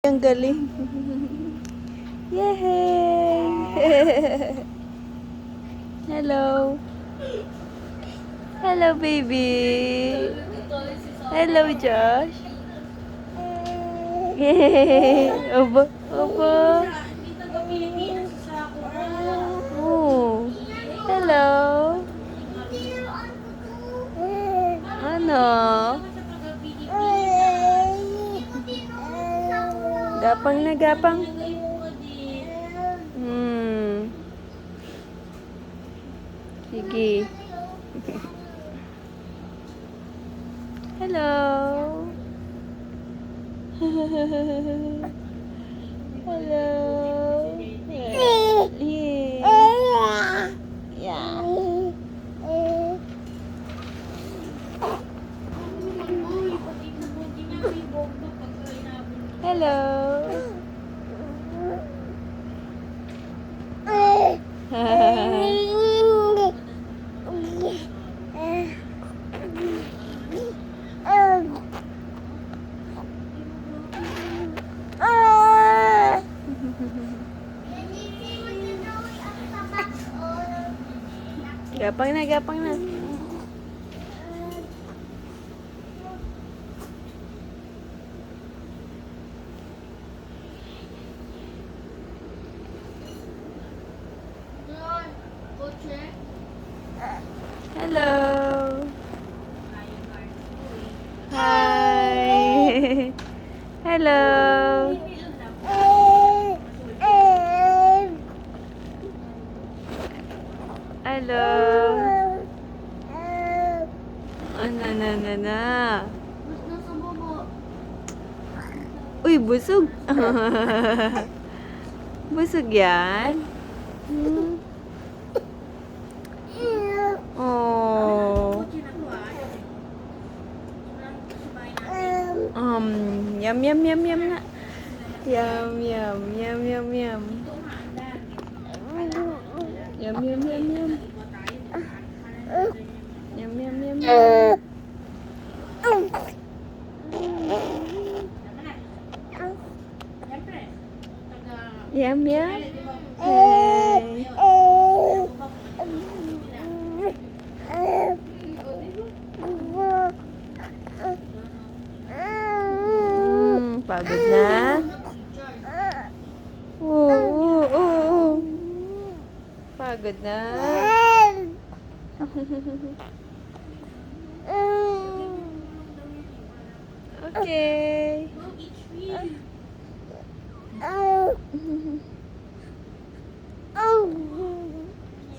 Ang galing. Yay! Hello. Hello, baby. Hello, Josh. Yay! Opo, opo. Oh. Hello. Ano? Gapang na gapang. Sige. Hello. Hello. Yeah. Yeah. Hello. Gapang na, gapang na. Hello. Hi. Hello. Hello. Na. Uy, busog. Busog yan. Oh. Yum na. Yum. Yum. Yum. Hey. Pagod na? Oo. Pagod na? Okay.